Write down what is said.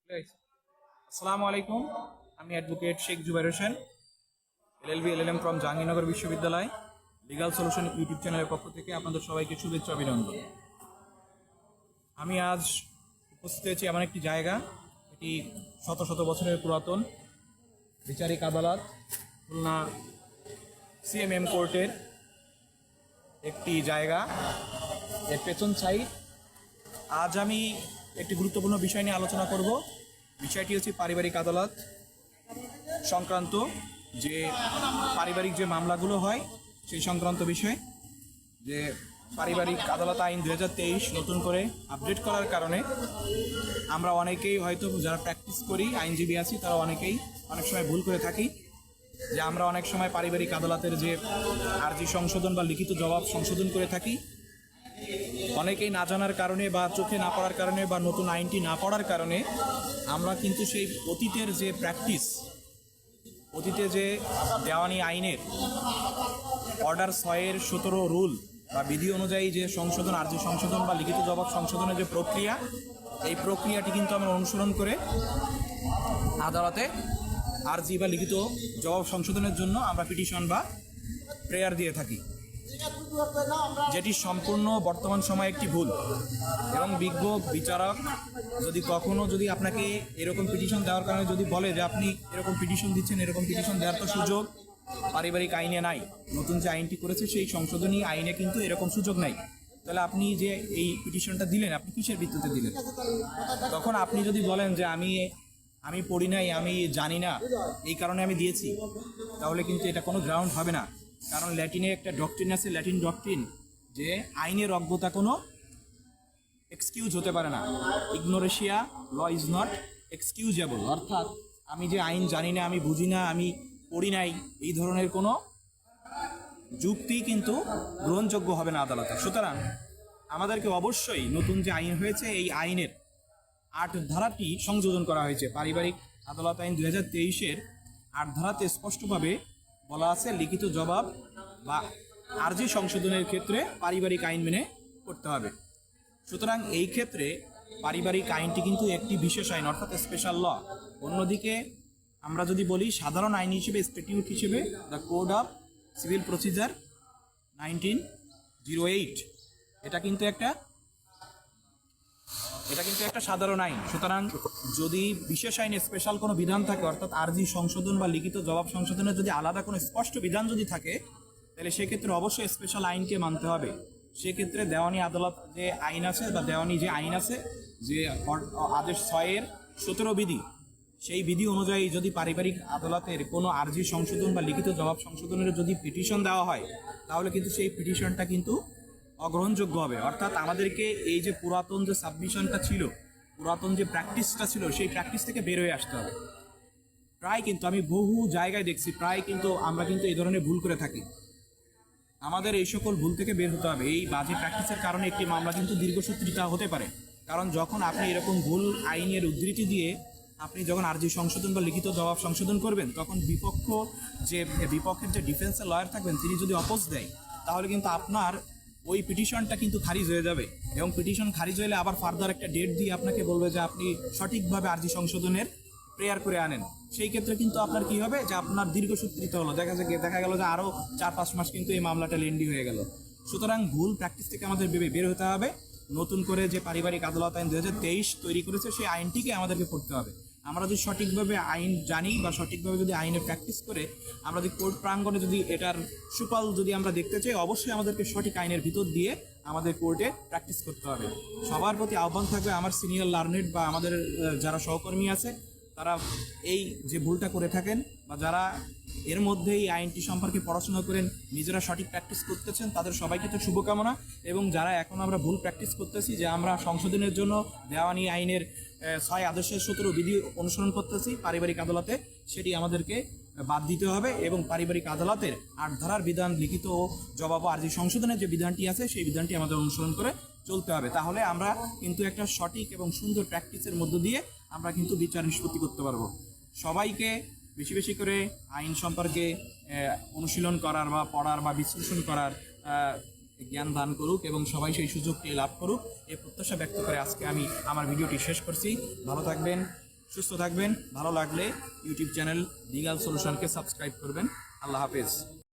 আসসালামু আলাইকুম। আমি advocate Sheikh Zubair Hossain, LLB LLM from Jahangirnagar বিশ্ববিদ্যালয় লিগাল সলিউশন ইউটিউব চ্যানেলের পক্ষ থেকে আপনাদের সবাইকে শুভেচ্ছা অভিনন্দন। আমি আজ উপস্থিত হয়েছি এমন একটি জায়গা, এটি শত শত বছরের পুরাতন বিচারিক আদালত খুলনা সিএমএম কোর্টের একটি জায়গা, এর পেছন সাইড। আজ আমি একটি গুরুত্বপূর্ণ বিষয় নিয়ে আলোচনা করব। বিষয়টি হচ্ছে পারিবারিক আদালত সংক্রান্ত, যে পারিবারিক যে মামলাগুলো হয় সেই সংক্রান্ত বিষয়। যে পারিবারিক আদালত আইন 2023 নতুন করে আপডেট করার কারণে আমরা অনেকেই হয়তো যারা প্র্যাকটিস করি, আইনজীবী আছি, তারা অনেকেই অনেক সময় ভুল করে থাকি। যে আমরা অনেক সময় পারিবারিক আদালতের যে আর্জি সংশোধন বা লিখিত জবাব সংশোধন করে থাকি, অনেকেই না জানার কারণে বা চোখে না পড়ার কারণে বা নতুন আইনটি না পড়ার কারণে আমরা কিন্তু সেই অতীতের যে প্র্যাকটিস, অতীতে যে দেওয়ানি আইনের অর্ডার 6-17 রুল বা বিধি অনুযায়ী যে সংশোধন, আর্জি সংশোধন বা লিখিত জবাব সংশোধনের যে প্রক্রিয়া, এই প্রক্রিয়াটি কিন্তু আমরা অনুসরণ করে আদালতে আর্জি বা লিখিত জবাব সংশোধনের জন্য আমরা পিটিশন বা প্রেয়ার দিয়ে থাকি, যেটি সম্পূর্ণ বর্তমান সময়ে একটি ভুল। এবং বিজ্ঞ বিচারক যদি আপনাকে এরকম পিটিশন দেওয়ার কারণে যদি বলে যে আপনি এরকম পিটিশন দিচ্ছেন, এরকম পিটিশন দেওয়ার তো সুযোগ পারিবারিক আইনে নাই, নতুন যে আইনটি করেছে সেই সংশোধনী আইনে কিন্তু এরকম সুযোগ নাই, তাহলে আপনি যে এই পিটিশনটা দিলেন আপনি কিসের ভিত্তিতে দিলেন? তখন আপনি যদি বলেন যে আমি পড়ি নাই, আমি জানি না, এই কারণে আমি দিয়েছি, তাহলে কিন্তু এটা কোনো গ্রাউন্ড হবে না। কারণ ল্যাটিনে একটা ডক্ট্রিন আছে, ল্যাটিন ডক্ট্রিন, যে আইনের অজ্ঞতা কোনো এক্সকিউজ হতে পারে না। ইগনোরেশিয়া ল ইজ নট এক্সকিউজেবল। অর্থাৎ আমি যে আইন জানি না, আমি বুঝি না, আমি পড়ি নাই, এই ধরনের কোনো যুক্তি কিন্তু গ্রহণযোগ্য হবে না আদালতে। সুতরাং আমাদেরকে অবশ্যই নতুন যে আইন হয়েছে এই আইনের 8 ধারাটি সংযোজন করা হয়েছে। পারিবারিক আদালত আইন 2023-এর 8 ধারাতে স্পষ্টভাবে বলা আছে লিখিত জবাব বা আর্জি সংশোধনের ক্ষেত্রে পারিবারিক আইন মেনে করতে হবে। সুতরাং এই ক্ষেত্রে পারিবারিক আইনটি কিন্তু একটি বিশেষ আইন, অর্থাৎ স্পেশাল ল। অন্যদিকে আমরা যদি বলি সাধারণ আইন হিসেবে, স্ট্যাটিউট হিসেবে the code of civil procedure 1908, এটা কিন্তু একটা সাধারণ আইন। সুতরাং যদি বিশেষ আইনে স্পেশাল কোনো বিধান থাকে, অর্থাৎ আর্জি সংশোধন বা লিখিত জবাব সংশোধনের যদি আলাদা কোনো স্পষ্ট বিধান যদি থাকে, তাহলে সেক্ষেত্রে অবশ্যই স্পেশাল আইনকে মানতে হবে। সেক্ষেত্রে দেওয়ানি আদালত যে আইন আছে বা দেওয়ানি যে আইন আছে, যে আদেশ 6-17 বিধি, সেই বিধি অনুযায়ী যদি পারিবারিক আদালতের কোনো আর্জি সংশোধন বা লিখিত জবাব সংশোধনের যদি পিটিশন দেওয়া হয়, তাহলে কিন্তু সেই পিটিশনটা কিন্তু অগ্রহণযোগ্য হবে। অর্থাৎ আমাদেরকে এই যে পুরাতন যে সাবমিশনটা ছিল, পুরাতন যে প্র্যাকটিসটা ছিল, সেই প্র্যাকটিস থেকে বের হয়ে আসতে হবে। প্রায় কিন্তু আমি বহু জায়গায় দেখছি, প্রায় কিন্তু আমরা কিন্তু এই ধরনের ভুল করে থাকি। আমাদের এই সকল ভুল থেকে বের হতে হবে। এই বাজে প্র্যাকটিসের কারণে একটি মামলা কিন্তু দীর্ঘসূত্রিতা হতে পারে। কারণ যখন আপনি এরকম ভুল আইনের উদ্ধৃতি দিয়ে আপনি যখন আর্জি সংশোধন বা লিখিত জবাব সংশোধন করবেন, তখন বিপক্ষের যে ডিফেন্সের লয়ার থাকবেন, তিনি যদি অপোজ দেয়, তাহলে কিন্তু আপনার ওই পিটিশনটা কিন্তু খারিজ হয়ে যাবে। এবং পিটিশন খারিজ হলে আবার ফার্দার একটা ডেট দিয়ে আপনাকে বলবে যে আপনি সঠিকভাবে আর্জি সংশোধনের প্রেয়ার করে আনেন। সেই ক্ষেত্রে কিন্তু আপনার কি হবে, যে আপনার দীর্ঘসূত্রিত হলো, দেখা গেল যে আরও 4-5 মাস কিন্তু এই মামলাটা লেন্ডি হয়ে গেল। সুতরাং ভুল প্র্যাকটিস থেকে আমাদের বের হতে হবে। নতুন করে যে পারিবারিক আদালত আইন 2023 তৈরি করেছে, সেই আইনটিকে আমাদেরকে পড়তে হবে। আমরা যদি সঠিকভাবে আইন জানি বা সঠিকভাবে যদি আইনের প্র্যাকটিস করে আমরা যদি কোর্ট প্রাঙ্গণে যদি এটার সুফল যদি আমরা দেখতে চাই, অবশ্যই আমাদেরকে সঠিক আইনের ভিতর দিয়ে আমাদের কোর্টে প্র্যাকটিস করতে হবে। সবার প্রতি আহ্বান থাকবে, আমার সিনিয়র লার্নেড বা আমাদের যারা সহকর্মী আছে, তারা এই যে ভুলটা করে থাকেন বা যারা এর মধ্যেই আইনটি সম্পর্কে পড়াশোনা করেন, নিজেরা সঠিক প্র্যাকটিস করতেছেন, তাদের সবাইকে তো শুভকামনা। এবং যারা এখন আমরা ভুল প্র্যাকটিস করতেছি, যে আমরা সংশোধনের জন্য দেওয়ানি আইনের 6 আদেশের 17 বিধি অনুসরণ করতেছি পারিবারিক আদালতে, সেটি আমাদেরকে বাদ দিতে হবে। এবং পারিবারিক আদালতের 8 ধারার বিধান, লিখিত জবাব আর্জি সংশোধনের যে বিধানটি আছে, সেই বিধানটি আমাদের অনুসরণ করে চলতে হবে। তাহলে আমরা কিন্তু একটা সঠিক এবং সুন্দর প্র্যাকটিসের মধ্য দিয়ে আমরা কিন্তু বিচার নিষ্পত্তি করতে পারবো। সবাইকে বেশি বেশি করে আইন সম্পর্কে অনুশীলন করার বা পড়ার বা বিশ্লেষণ করার জ্ঞান দান করুক এবং সবাই সেই সুযোগটি লাভ করুক, এই প্রত্যাশা ব্যক্ত করে আজকে আমি আমার ভিডিওটি শেষ করছি। ভালো থাকবেন, সুস্থ থাকবেন। ভালো লাগলে ইউটিউব চ্যানেল লিগাল সলিউশনকে সাবস্ক্রাইব করবেন। আল্লাহ হাফেজ।